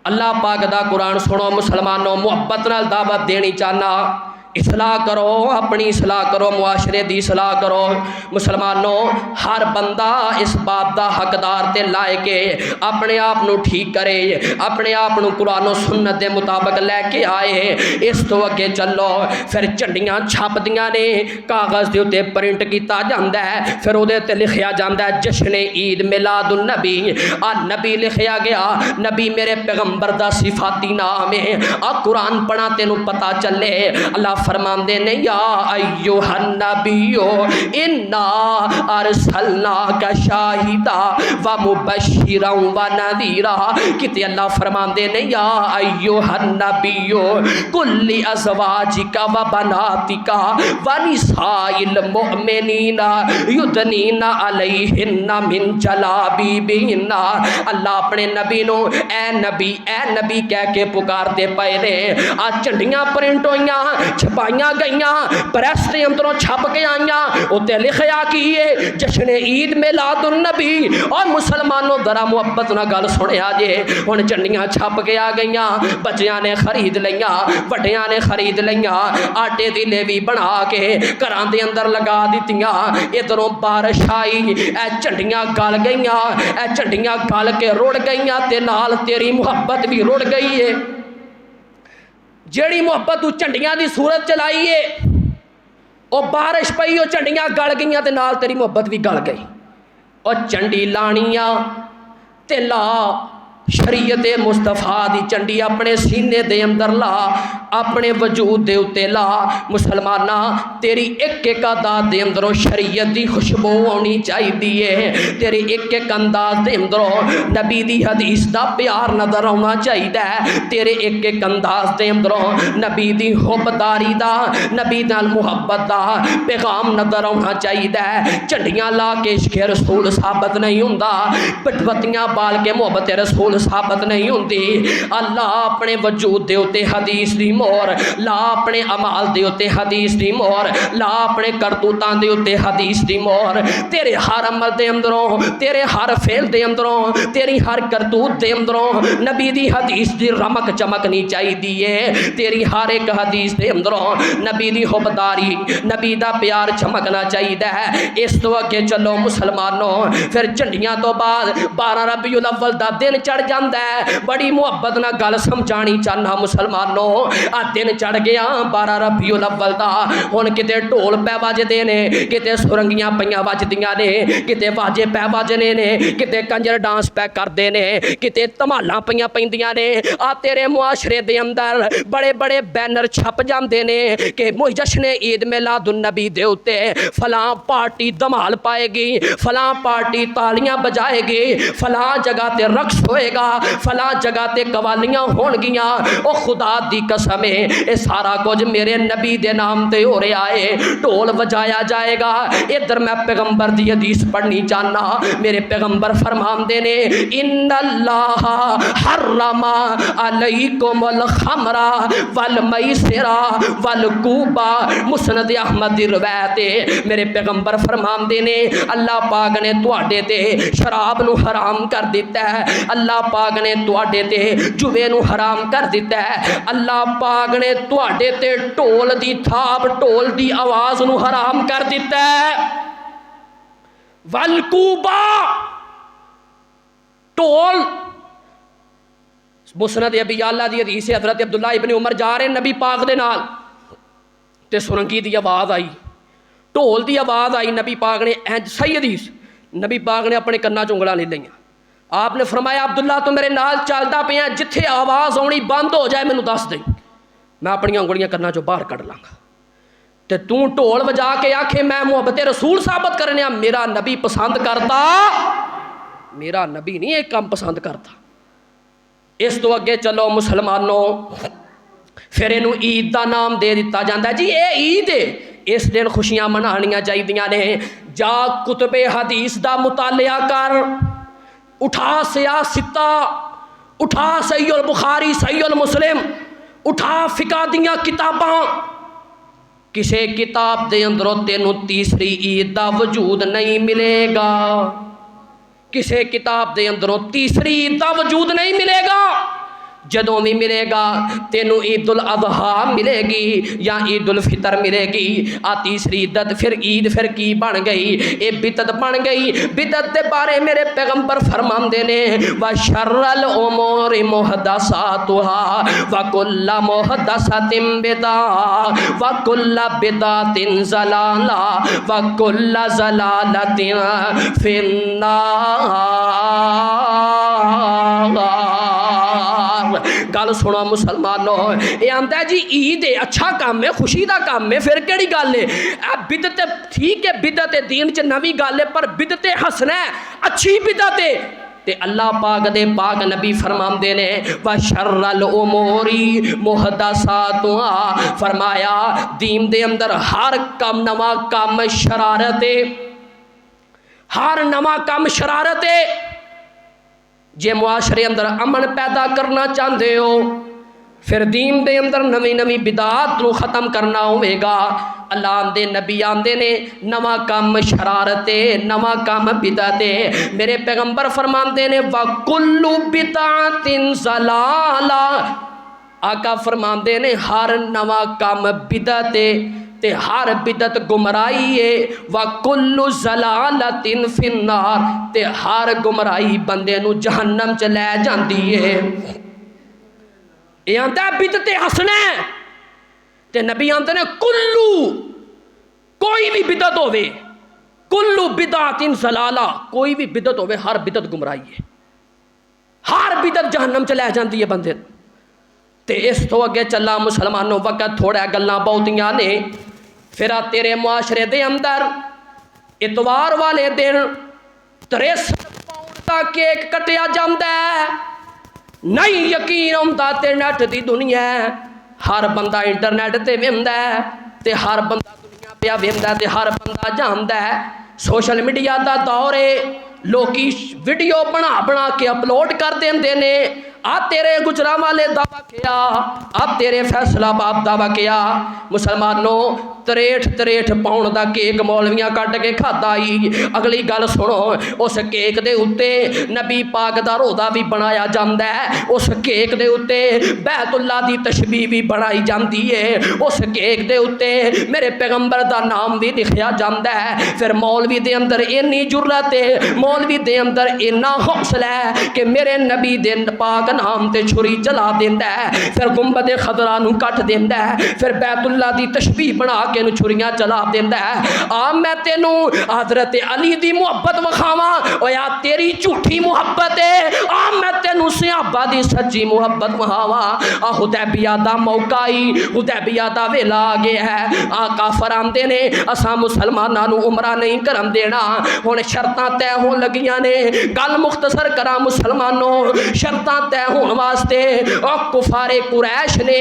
اللہ پاک دا قرآن سنو مسلمانوں، محبت نال دعوت دینی چاہنا، اصلاح کرو، اپنی اصلاح کرو، معاشرے دی اصلاح کرو۔ مسلمانوں ہر بندہ اس بات دا حقدار تے لائق ہے اپنے آپ نو ٹھیک کرے، اپنے آپ نو قرآن و سنت دے مطابق لے کے آئے۔ اس تو اگے چلو، پھر جھنڈیاں چھپ دیاں نے، کاغذ دے اوتے پرنٹ کیتا جاندا ہے، پھر اودے تے لکھیا جاندا ہے جشن عید میلاد النبی۔ نبی لکھیا گیا، نبی میرے پیغمبر دا صفاتی نام ہے۔ قرآن پڑھا تینوں پتہ چلے۔ اللہ فرماندے نے یا ایھا النبی انا ارسلناک شاہدا ومبشرا ونذیرا۔ کتے اللہ فرماندے نے یا ایھا النبی قل لازواجک وبناتک ونساء المؤمنین یدنین علیہن من جلابیبہن۔ اللہ اپنے نبی نو اے نبی کہہ کے پکارتے پئے نے۔ آج جھنڈیاں پرنٹ ہوئیاں، چھپائیاں گئیاں، پریس دے اندروں چھپ کے آئیاں، اوتے لکھیا کیے جشن عید میلاد النبی۔ اور مسلمانوں ذرا محبت نہ گل سنیا جے، ہن جھنڈیاں چھپ کے آ گئیاں، بچیاں نے خرید لیاں، وڈیاں نے خرید لیاں، آٹے دی لیوی بنا کے گھراں دے اندر لگا دتیاں۔ ادھروں بارش آئی، اے جھنڈیاں گل گئیاں، اے جھنڈیاں گل کے رڑ گئیاں تے نال تیری محبت بھی رڑ گئی ہے۔ جیڑی محبت تو جھنڈیاں دی صورت چلائی ہے، او بارش پئی، او جھنڈیاں گل گئیاں تے نال تیری محبت بھی گل گئی۔ او جھنڈی لانیاں تے لا، شریعت مصطفیٰ دی چنڈی اپنے سینے دے اندر لا، اپنے وجود دے اتے لا۔ مسلمانہ تیری ایک ایک عادات دے اندروں شریعت دی خوشبو ہونی چاہیے، تیری ایک ایک انداز دے اندروں نبی دی حدیث دا پیار نظر آنا چاہیے، تیرے ایک ایک انداز دے اندروں نبی دی حبداری دا، نبی نال محبت دا پیغام نظر آنا چاہیے۔ جھنڈیاں لا کے عشق رسول ثابت نہیں ہوندا، بتیاں بال کے محبت رسول ثابت نہیں ہوندی۔ اللہ اپنے وجود دے اتے حدیث دی مہر لا، اپنے اعمال دے اتے حدیث دی مہر لا، اپنے کرتوتاں دے اتے حدیث دی مہر۔ تیرے ہر عمل دے اندروں، تیرے ہر فعل دے اندروں، تیری ہر کرتوت دے اندروں نبی دی حدیث دی رمک چمکنی چاہیے، تیری ہر ایک حدیث دے اندروں نبی دی حبداری، نبی دا پیار چمکنا چاہیے۔ اس تو اگے چلو مسلمانوں، پھر جھنڈیاں تو بعد 12 ربیع الاول دا دن چڑھ جاندہ ہے. بڑی محبت نہ گل سمجھانی چاہنا مسلمانوں. آ دن چڑھ گیا 12 ربیع الاول دا. ہن کتے ڈھول پے وجدے نے, کتے سرنگیاں پیاں وجدیاں نے, کتے واجے پے وجنے نے, کتے کنجر ڈانس پے کردے نے, کتے دھمالاں پیاں پیندیاں نے. آ تیرے معاشرے دے اندر بڑے بڑے بینر چھپ جاندے نے کہ جشن عید میلاد النبی دے اوتے فلاں پارٹی دھمال پائے گی, فلاں پارٹی تالیاں بجائے گی, فلاں جگہ تے رقص ہوئے گا, فلاں جگہ تے قوالیاں ہون گیاں. او خدا دی قسم ہے اے سارا کچھ میرے نبی دے نام تے ہو رہا ہے. ڈھول بجایا جائے گا. ادھر میں پیغمبر دی حدیث پڑھنی چاہنا. میرے پیغمبر فرماندے نے ان اللہ حرم علیکم الخمر والمیسر والکوبا. مسند احمد دی روایت ہے. میرے پیغمبر فرماندے نے اللہ پاک نے تواڈے تے شراب نو حرام کر دیتا ہے, اللہ پاک نے تواڈے تے جوے نو حرام کر دیتا ہے, اللہ پاک نے تواڈے تے ڈھول دی تھاپ ڈھول دی آواز نو حرام کر دیتا ہے. والکوبا ڈھول. مسند ابی اعلیٰ دی حدیث حضرت عبداللہ ابن عمر جا رہے نبی پاک دے نال تے سرنگی دی آواز آئی, ڈھول دی آواز آئی. نبی پاک نے صحیح حدیث, نبی پاک نے اپنے کنا چونگڑا لے لئیاں. آپ نے فرمایا عبداللہ تو میرے نال چلدا پیا, جتھے آواز آنی بند ہو جائے مینوں دس دیں, میں اپنی انگلیاں کنا چوں باہر کڈ لاں گا. تے تو ڈھول وجا کے آکھے میں محبت رسول ثابت کرنے ہاں, میرا نبی پسند کرتا, میرا نبی نہیں ایک کام پسند کرتا. اس تو اگے چلو مسلمانوں, پھر اینو عید دا نام دے دیتا جاندا ہے. جی اے عید ہے, اس دن خوشیاں منانیاں چاہیدیاں نے. جا کتب حدیث دا مطالعہ کر, اٹھا سیاستہ, اٹھا صحیح البخاری صحیح المسلم, اٹھا فقہ دیاں کتاباں. کسے کتاب دے اندروں تینوں تیسری عید دا وجود نہیں ملے گا. کسے کتاب دے اندروں تیسری عید دا وجود نہیں ملے گا. جدوں بھی ملے گا تینوں عید الاضحیٰ ملے گی یا عید الفطر ملے گی. آ تیسری عیدت پھر عید پھر کی بن گئی, اے بدعت بن گئی. بدعت دے بارے میرے پیغمبر فرماندے نے وَشَرَّ الْأُمُورِ مُحْدَثَاتُهَا وَكُلَّ مُحْدَثَةٍ بِدْعَةٌ وَكُلَّ بِدْعَةٍ ضَلَالَةٌ وَكُلَّ ضَلَالَةٍ فِي النَّارِ. گل سنو مسلمانوں, یہ آندا ہے جی عید ہے, اچھا کام ہے, خوشی دا کام ہے, پھر کیڑی گل ہے. بدعت ٹھیک ہے, بدعت دین چ نوی گل ہے, پر بدعت حسنہ ہے, اچھی بدعت ہے. تے اللہ پاک دے پاک نبی فرماندے نے وَشَرَّ الْأُمُورِ مُحْدَثَاتُهَا, فرمایا دین دے اندر ہر کم نواں کم شرارت ہے, ہر نواں کم شرارت ہے. جے معاشرے اندر امن پیدا کرنا چاہتے ہو, پھر دین دے اندر نوی نوی بدعات نو ختم کرنا ہوئے گا. اللہ دے نبی آندے نے نواں کام شرارت ہے, نواں کام بدعت ہے. میرے پیغمبر فرماندے نے وَكُلُّ بِدْعَةٍ ضَلَالَةٍ, آقا فرماندے نے ہر نواں کام بدعت ہے تے ہر بدعت گمراہی ہے. وَكُلُّ ضَلَالَةٍ فِي النَّارِ, تے ہر گمراہی بندے نو جہنم چ لے جاندی ہے. یہ آندا ہے بدعت حسنہ, تے نبی آندے نے کلو, کوئی بھی بدعت ہوئے, کلو بدعۃ ضلالہ, کوئی بھی بدعت ہوئے, ہر بدعت گمراہی ہے, ہر بدعت جہنم چ لے جاندی ہے بندے. تے اس تو اگے چلا مسلمانوں, وقت تھوڑا گلاں بہتیاں نے. پھر تیرے معاشرے دے اندر اتوار والے دن 63 پاؤنڈ دا کیک کٹیا جاندا ہے. نہیں یقین آتا تے نیٹ دی دنیا ہے, ہر بندہ انٹرنیٹ تے ویندا ہے, تے ہر بندہ دنیا پہ ویندا ہے, تے ہر بندہ جاندا ہے سوشل میڈیا دا دور ہے. لوکی ویڈیو بنا بنا کے اپلوڈ کر دیندے نے, آ تیرے گجرا والے دعویٰ کیا، آ تیرے فیصلہ باد دعویٰ کیا۔ مسلمانوں 63 پاؤنڈ دا کیک مولویاں کٹ کے کھادا ہی۔ اگلی گل سنو، اس کیک دے اُتے نبی پاک دا روضہ بھی بنایا جاندا ہے، اس کیک دے اُتے بیت اللہ دی تشبیہ بھی بنائی جاندی ہے، اس کیک دے اُتے میرے پیغمبر دا نام بھی لکھیا جاندا ہے۔ پھر مولوی دے اندر اینی جرأت ہے، مولوی دے اندر اینا حوصلہ ہے کہ میرے نبی دے پاک نام تے چھری چلا دیندا ہے، پھر گنبد خضرا نو کٹ دیندا ہے، پھر بیت اللہ دی تشبیہ بنا کے نو چھریاں چلا دیندا ہے۔ آ میں تینوں حضرت علی دی محبت وکھاواں، او یا تیری جھوٹی محبت ہے، آ میں تینوں صحابہ دی سچی محبت وکھاواں۔ آ حدیبیہ دا موقع ہی، حدیبیہ دا ویلا آ گیا ہے، آقا فرماندے نے اساں مسلماناں نو عمرہ نہیں کرن دینا، ہن شرطاں طے ہون لگیاں نے۔ گل مختصر کراں مسلمانوں، شرطاں طے ہون واسطے او کفار قریش نے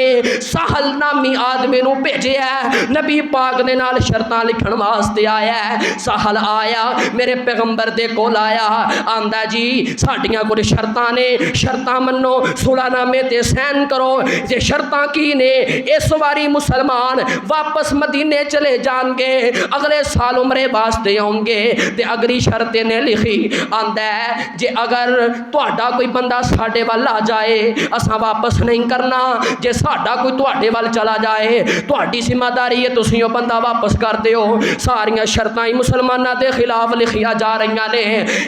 سہل نامی آدمی نو بھیجیا ہے، نبی پاک دے نال شرطاں لکھن واسطے آیا ہے۔ سہل آیا میرے پیغمبر دے کول آیا، آندا جی ساڈیاں کچھ شرطاں نے، شرطاں منو، صلح نامے تے سین کرو۔ یہ شرطاں کی نے؟ اس واری مسلمان واپس مدینے چلے جان گے، اگلے سال عمرے واسطے آؤں گے، تے اگلی شرط نے لکھی، آندا ہے جے اگر تہاڈا کوئی بندہ ساڈے وال آ جائے اساں واپس نہیں کرنا، جے ساڈا کوئی تہاڈے وال چلا جائے تہاڈی ذمہ داری ہے تسی او بندہ واپس کر دیو۔ ساریاں شرطاں ہی مسلماناں دے خلاف لکھیاں جا رہیاں نے۔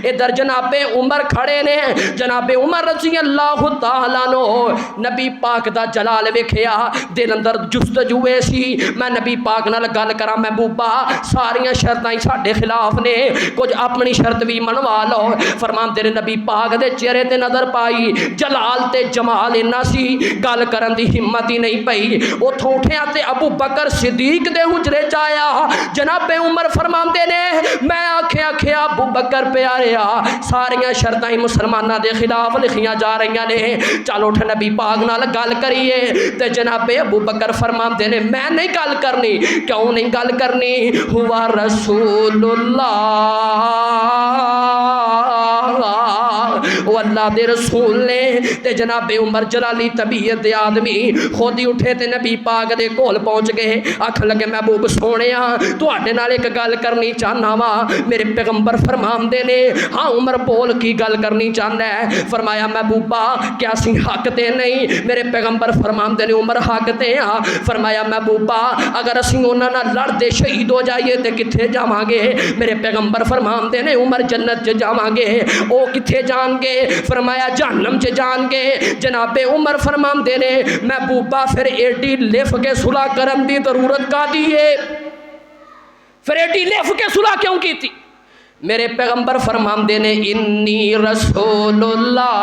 ادھر جناب عمر کھڑے نے، جناب عمر رضی اللہ تعالی عنہ نبی پاک دا جلال ویکھیا، دل اندر جستجو سی میں نبی پاک نال گل کراں، محبوبہ ساریاں شرطاں ہی ساڈے خلاف نے، کچھ اپنی شرط بھی منوا لو۔ فرماندے نے نبی پاک دے چہرے تے نظر پائی، جلال تے جمال اینا سی گل کرن دی ہمت ہی نہیں پئی۔ اوتھوں اٹھیا تے ابو بکر صدیق دے حجرے چ آیا، جناب عمر فرماندے نے میں آکھیا ابو بکر پیاریا ساریاں شرطاں ہی مسلماناں دے خلاف لکھیاں جا رہیاں نے، چل اٹھ نبی پاک نال گل کریے۔ تے جناب ابو بکر فرماندے نے میں نہیں گل کرنی۔ کیوں نہیں گل کرنی؟ ہوا رسول اللہ، وہ اللہ دے رسول نے۔ تے جناب عمر جلالی طبیعت دے آدمی خود ہی اٹھے تے نبی پاک دے کول پہنچ گئے، آکھن لگے محبوب سونیا تواڈے نال ایک گل کرنی چاہنا وا۔ میرے پیغمبر فرماندے نے ہاں عمر بول کی گل کرنی چاہندا ہے؟ فرمایا محبوبہ کیا اسی حق تے نہیں؟ میرے پیغمبر فرماندے نے عمر حق تے ہاں۔ فرمایا محبوبہ اگر اسی انہاں نال لڑدے شہید ہو جائیے تے کتھے جاواں گے؟ میرے پیغمبر فرماندے نے عمر جنت چ جاواں گے۔ او کتھے جان گے؟ فرمایا جہنم چ جان گے۔ جناب عمر فرماندے نے محبوبہ پھر ایڈی لف کے صلح کرن دی ضرورت کا دی ہے؟ پھر ایڈی لف کے صلح کیوں کی تھی؟ میرے پیغمبر فرماندے نے انی رسول اللہ۔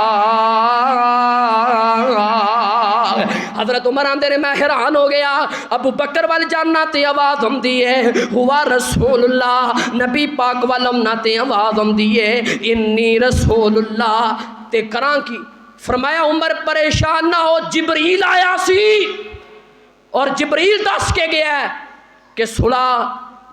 حضرت عمر آندے نے میں حیران ہو گیا، ابو بکر وال جاننا تے آواز ہوندی ہے ہوا رسول اللہ، نبی پاک وال امنا تے آواز ہوندی ہے انی رسول اللہ، تے کراں کی؟ فرمایا عمر پریشان نہ ہو، جبریل آیا سی اور جبریل دس کے گیا ہے کہ صلح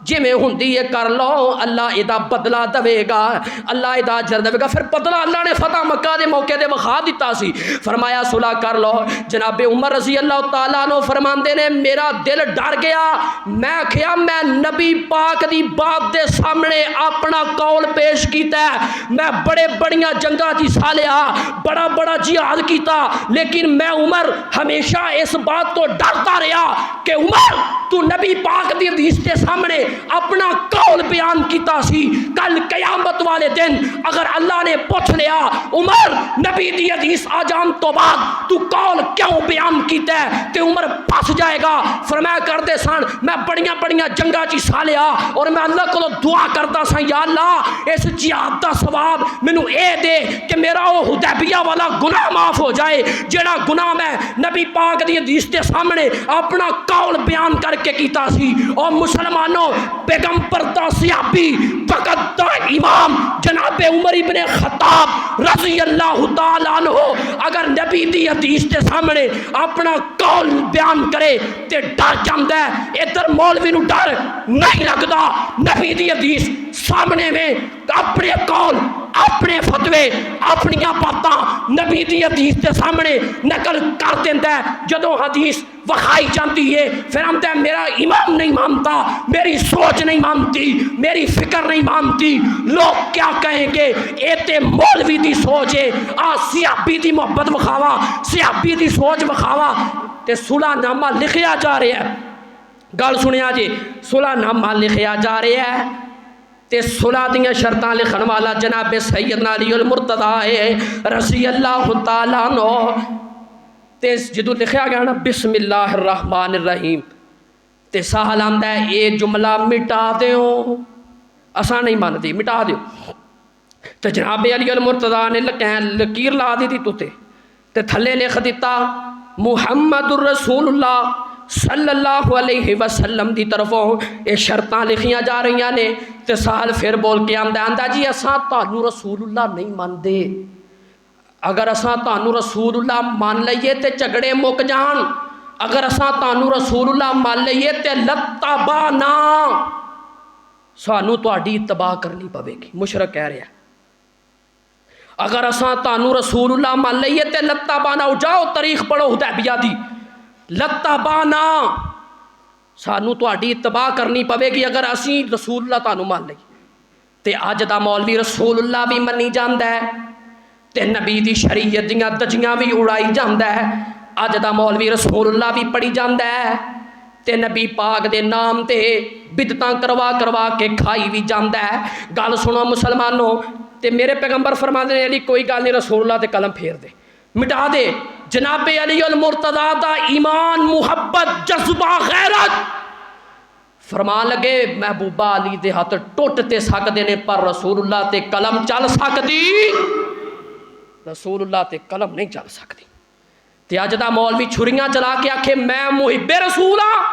جی میں ہوندی ہے کر لو، اللہ ادا بدلہ دے گا، اللہ ادا اجر دے گا۔ پھر بدلہ اللہ نے فتح مکہ دے موقع دے وخا دیتا سی، فرمایا صلح کر لو۔ جناب عمر رضی اللہ تعالیٰ عنہ فرماندے نے میرا دل ڈر گیا، میں کہیا میں نبی پاک دی بات دے سامنے اپنا قول پیش کیتا ہے، میں بڑے بڑیاں جنگاں جی سالیا، بڑا بڑا جہاد کیتا، لیکن میں عمر ہمیشہ اس بات تو ڈرتا رہا کہ عمر تو نبی پاک دی حدیث کے سامنے اپنا قول بیان کیتا سی، کل قیامت والے دن اگر اللہ نے پوچھ لیا عمر نبی دی حدیث آ جان تو بعد تو قول کیوں بیان کیتا ہے تے عمر پھس جائے گا۔ فرمایا کرتے سن میں بڑیاں بڑیاں جنگاں چ حصہ لیا اور میں اللہ کو دعا کرتا سا یا اللہ اس جہاد دا ثواب مینو اے دے کہ میرا وہ حدیبیہ والا گناہ معاف ہو جائے جڑا گناہ میں نبی پاک دی حدیث کے سامنے اپنا قول بیان کر کے کیتا سی۔ اور مسلمانوں پیغمبر دا صحابی فقط دا امام جناب عمر ابن خطاب رضی اللہ تعالی عنہ اگر نبی دی حدیث کے سامنے اپنا قول بیان کرے تے ڈر جاندا ہے۔ ادھر مولوی نو ڈر نہیں لگدا، نبی دی حدیث سامنے میں اپنے قول اپنے فتوے اپنی باتاں نبی دی حدیث کے سامنے نقل کر دینا ہے. جدوں حدیث وکھائی جاتی ہے پھر آتا ہے میرا امام نہیں مانتا، میری سوچ نہیں مانتی، میری فکر نہیں مانتی، لوگ کیا کہیں گے، اے تے مولوی دی سوچ ہے، صحابی دی محبت وکھاوا، صحابی دی سوچ وکھاوا. تے صلح نامہ لکھیا جا رہا ہے. گل سنیا جی، صلح نامہ لکھیا جا رہا ہے تے صلح دیاں شرطاں لکھن والا جناب سیدنا علی المرتضی ہے رضی اللہ تعالیٰ عنہ. تے جدو لکھیا گیا نا بسم اللہ الرحمن الرحیم تے سہل آندا ہے اے جملہ مٹا دیو، اساں نہیں مانتے، مٹا دیو. تے جناب علی المرتضی نے لکیر لا دی تے تھلے لکھ دیتا محمد الرسول اللہ صلی اللہ علیہ وسلم دی طرفوں یہ شرطاں لکھیاں جا رہی نے. تے سہل پھر بول کے آندا جی اساں تانوں رسول اللہ نہیں مانتے، اگر اساں تانوں رسول اللہ مان لئیے تے جھگڑے مک جان، اگر اساں تانوں رسول اللہ مان لئیے تے لتابانا، سانوں تہاڈی اتباع کرنی پوے گی. مشرک کہہ رہا اگر اساں تانوں رسول اللہ مان لئیے تے لتابانا، جاؤ تاریخ پڑھو حدیبیہ دی، لتابانا سانوں تہاڈی اتباع کرنی پوے گی اگر اسی رسول اللہ تانوں مان لئیے. تے اج دا مولوی رسول اللہ بھی منی جاندا ہے تے نبی دی شریعت دیاں دجیاں بھی اڑائی جاندا ہے. اج دا مولوی رسول اللہ بھی پڑھی جاندا ہے تے نبی پاک دے نام تے بدعتاں کروا کے کھائی بھی جاندا ہے. گل سنو مسلمانوں، تے میرے پیغمبر فرماندے نے علی کوئی گل نہیں، رسول اللہ تے قلم پھیر دے، مٹا دے. جناب علی المرتضی دا ایمان، محبت، جذبہ، غیرت، فرمان لگے محبوبہ علی دے ہاتھ ٹوٹ تے سکدے نے پر رسول اللہ تے قلم چل سکدی، رسول اللہ تے قلم نہیں چل سکتی. تے اج دا مولوی چھریاں چلا کے آکھے میں محب رسول ہاں،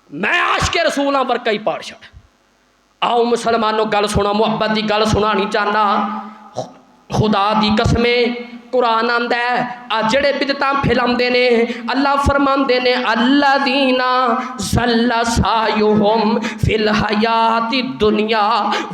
میں عاشق رسول ہاں، ورکا ہی پاڑ چھڑ. آؤ مسلمانوں گل سنا، محبت دی گل سنانی چاہنا. خدا دی قسمیں قرآن آندا ہے آ جڑے بدعتاں پھیلاندے نے اللہ فرماندے نے الذین ضل سعیہم فی الحیات الدنیا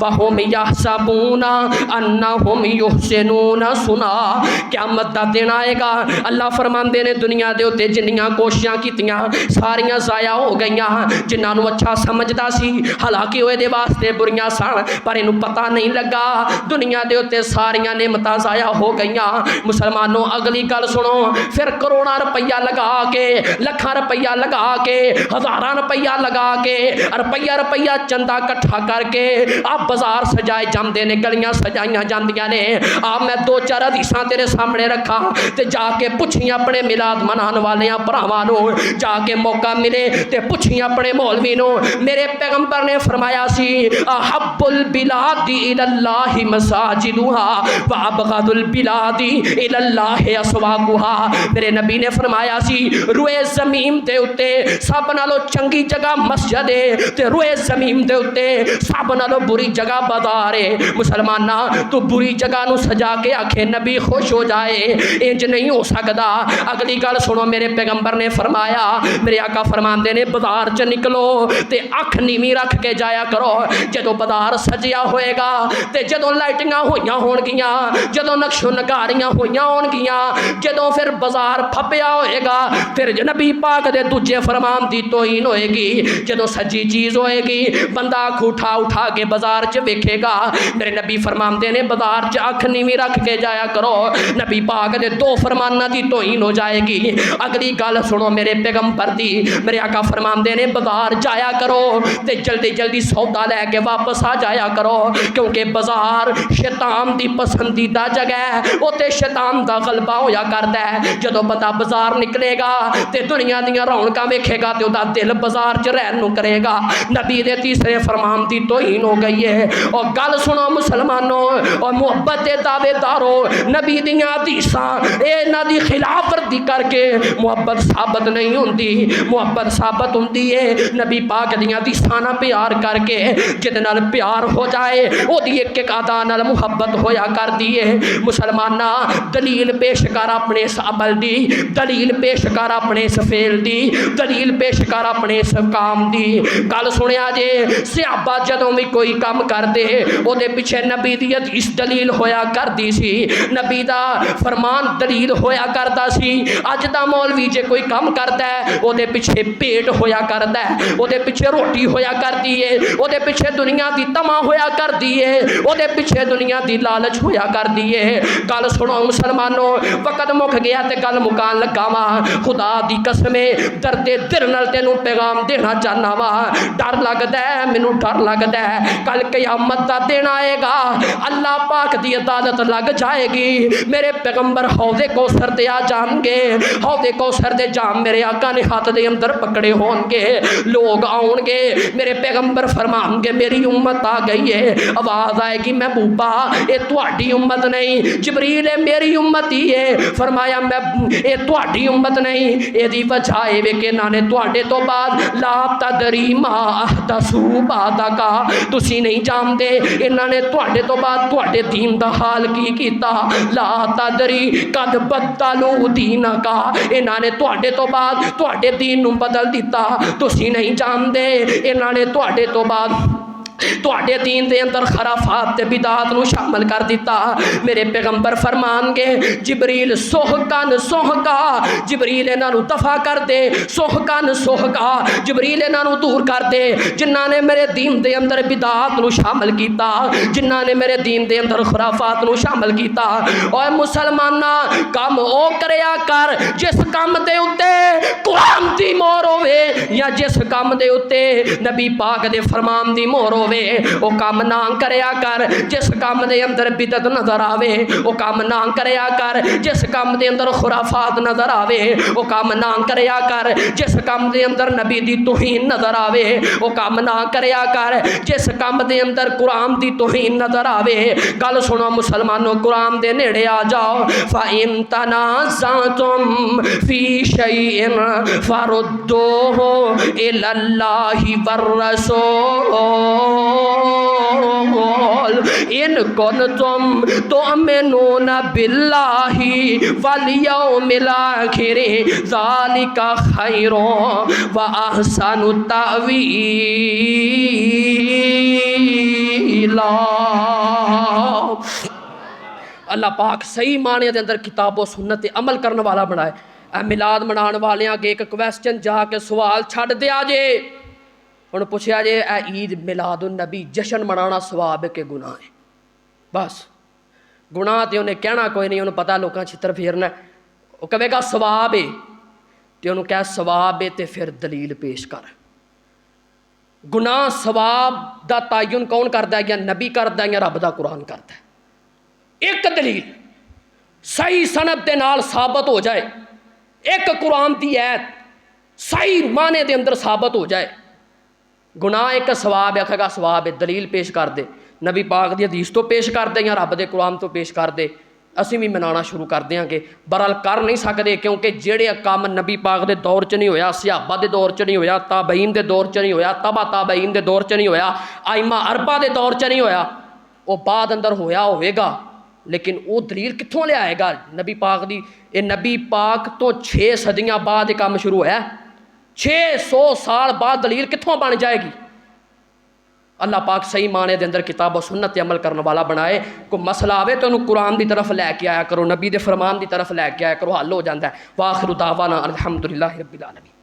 وہم یحسبون انہم یحسنون صنعا. قیامت دا دن آئے گا، اللہ فرماندے نے دنیا دے اوتے جنیاں کوششاں کیتیاں ساریاں ضائع ہو گئیاں. جنہاں نو اچھا سمجھدا سی حالانکہ اوے دے واسطے بریاں سن پر اینوں پتہ نہیں لگا، دنیا دے اوتے ساریاں نعمتاں ضائع ہو گئیاں. مسلمانوں اگلی گل سنو، پھر کروڑاں روپیہ لگا کے، لکھاں روپیہ لگا کے، ہزاراں روپیہ لگا کے، روپیہ چندہ کٹھا کر کے آپ بازار سجائے جاندے نے، گلیاں سجائیاں جاندیاں نے. آپ میں دو چار حدیثاں تیرے سامنے رکھا تے جا کے پوچھیں اپنے میلاد منان والیاں بھراواں نو، جا کے موقع ملے تے پوچھیں اپنے مولوی نو. میرے پیغمبر نے فرمایا سی احب البلاد الی اللہ مساجدها وابغض البلاد الی اللہ اسواقها. میرے نبی نے فرمایا سی روئے زمین دے اتے سب نالو چنگی جگہ مسجد ہے تے روئے زمین دے اتے سب نالو بری جگہ بازار ہے. مسلمانہ تو بری جگہ نو سجا کے آکھے نبی خوش ہو جائے، انج نہیں ہو سکدا. اگلی گل سنو، میرے پیغمبر نے فرمایا، میرے آقا فرماندے نے بازار چ نکلو تے اکھ نیویں رکھ کے جایا کرو. جدو بازار سجیا ہوئے گا تے جدو لائٹنگاں ہوئیاں ہون گیاں، جدو نقش و نگاریاں ہوئیاں ہون گیاں، جدو پھر بازار پھپیا ہوئے گا پھر نبی پاک دے دوجے فرمان دی توہین ہوئے گی. جدو سجی چیز ہوئے گی بندہ اٹھا کے بازار چ ویکھے گا. میرے نبی فرماندے نے بازار چ اکھ نیویں رکھ کے جایا کرو، نبی پاک دے دو فرمانہ دی توہین ہو جائے گی. اگلی گل سنو میرے پیغمبر دی، میرے آقا فرماندے نے بازار جایا کرو تے جلدی جلدی سودا لے کے واپس آ جایا کرو، کیونکہ بازار شیطان دی پسندیدہ جگہ ہے، اوتے شیطان دا غلبہ ہویا کردا ہے. جدو بندہ بازار نکلے گا تے دنیا دیاں رونقاں ویکھے گا تے او دا دل بازار چ رہن نو کرے گا. نبی دے تیسرے فرمان دی توہین ہو گئی ہے. اور گل سنو مسلمانوں، اور محبت دے دعوے دارو، نبی دیاں حدیثاں اے انہاں دی خلاف ورزی کر کے محبت ثابت نہیں ہوندی. محبت ثابت ہوندی ہے نبی پاک دیاں حدیثاں نال پیار کر کے، جدے نال پیار ہو جائے او دی ایک ایک ادا نال محبت ہویا کر دی ہے. مسلماناں دلیل پیش کر اپنے اس عمل دی، دلیل پیش کر اپنے اس فعل دی، دلیل پیش کر اپنے اس کام دی۔ گل سنیا جے، صحابہ جدوں بھی کوئی کام کردے او دے پیچھے نبی دی حدیث دلیل ہویا کردی سی، نبی دا فرمان دلیل ہویا کردا سی۔ اج دا مولوی جے کوئی کام کردا ہے او دے پیچھے پیٹ ہویا کردا ہے، او دے پیچھے روٹی ہویا کردی ہے، او دے پیچھے دنیا دی تما ہویا کردی ہے، او دے پیچھے دنیا دی لالچ ہویا کردی ہے۔ گل سنو مسلمانوں، وقت مک گیا تے گل مکان لگا وا، خدا دی قسم درد دل نال تینوں پیغام دینا چاہنا وا۔ ڈر لگدا ہے مینوں، ڈر لگدا ہے کل قیامت دا دن آئے گا، اللہ پاک دی عدالت لگ جائے گی، میرے پیغمبر حوض کوثر تے آ جان گے، حوض کوثر دے جام میرے آقا نے ہاتھ دے اندر پکڑے ہون گے، لوگ آؤن گے، میرے پیغمبر فرمان گے میری امت آ گئی ہے، آواز آئے گی محبوبہ اے تہاڈی امت نہیں، جبریل میری امت ہی ہے، فرمایا میں اے تہاڈی امت نہیں، اے دی وجہ اے وے کہ انہاں نے تہاڈے تو بعد لا تدری ما احدثوا بعدک، تسی نہیں جانتے انہاں نے تہاڈے تو بعد تہاڈے دین دا حال کی کیتا، لا تدری قد بدلوا دینک، انہاں نے تہاڈے تو بعد تہاڈے دین نو بدل دیتا، تسی نہیں جانتے انہاں نے تہاڈے تو بعد تہاڈے دین دے اندر خرافات تے بدعات نو شامل کر دیتا۔ میرے پیغمبر فرمان گے جبریل سوہکن سوہکا، جبریل انہاں نو دفع کر دے، سوہکن سوہکا، جبریل انہاں نو دور کر دے جنہاں نے میرے دین دے اندر بدعات نو شامل کیتا، جنہاں نے میرے دین دے اندر خرافات نو شامل کیتا۔ اوے مسلماناں کام او کریا کر جس کام دے اوتے قرآن دی مہر ہوے، یا جس کام دے اوتے نبی پاک دے فرمان دی مہر ہوے، او کام نہ کریا کر جس کام دے اندر بدعت نظر آوے، او کام نہ کریا کر جس کام دے اندر خرافات نظر آوے، او کام نہ کریا کر جس کام دے اندر نبی دی توہین نظر آوے، او کام نہ کریا کر جس کام دے اندر قرآن دی توہین نظر آوے۔ گل سنو مسلمانوں، قرآن دے نیڑے آ جاؤ، فَإِن تَنَازَعْتُمْ فِي شَيْءٍ فَرُدُّوهُ إِلَى اللَّهِ وَالرَّسُولِ ان کنتم تؤمنون باللہ والیوم الآخر ذالک خیر واحسن تأویلا۔ اللہ پاک صحیح معنی دے اندر کتاب و سنت عمل کرنے والا بنائے۔ اے میلاد منان والیاں کے ایک کویسچن جا کے سوال چھڑ دیا جے، ہن پوچھیا جے اے عید میلاد النبی جشن منانا ثواب ہے کہ گناہ ہے؟ بس گناہ تے انہیں کہنا کوئی نہیں، انہیں پتہ لوکاں چھتر پھیرنا ہے، وہ کہے گا ثواب ہے تے انہوں کہا ثواب ہے تے پھر دلیل پیش کر۔ گناہ ثواب دا تعین کون کردا ہے؟ یا نبی کردا ہے یا رب دا قرآن کردا ہے؟ ایک دلیل صحیح سند دے نال ثابت ہو جائے، ایک قرآن دی آیت صحیح معنی دے اندر ثابت ہو جائے، گناہ ایک ثواب ہے، آکھے گا ثواب ہے، دلیل پیش کر دے، نبی پاک دی حدیث تو پیش کر دے یا رب دے قرآن تو پیش کر دے، اسی بھی منانا شروع کر دیاں گے۔ برحال کر نہیں سکتے کیونکہ جڑے کام نبی پاک دے دور چ نہیں ہویا، صحابہ دے دور چ نہیں ہویا، تابعین دے دور چ نہیں ہویا، تبع تابعین دے دور چ نہیں ہویا، ائمہ اربعہ دے دور چ نہیں ہویا، وہ بعد اندر ہویا ہوئے گا، لیکن وہ دلیل کتھوں لے آئے گا؟ نبی پاک دی، یہ نبی پاک تو 6 صدیاں بعد کام شروع ہوا، 600 سال بعد دلیل کتھوں بن جائے گی؟ اللہ پاک صحیح معنی دے اندر کتاب و سنت عمل کرنے والا بنائے۔ کوئی مسئلہ آوے تو انہوں قرآن دی طرف لے کے آیا کرو، نبی دے فرمان دی طرف لے کے آیا کرو، حل ہو جاندہ ہے۔ وآخر دعوانا الحمدللہ رب العالمین۔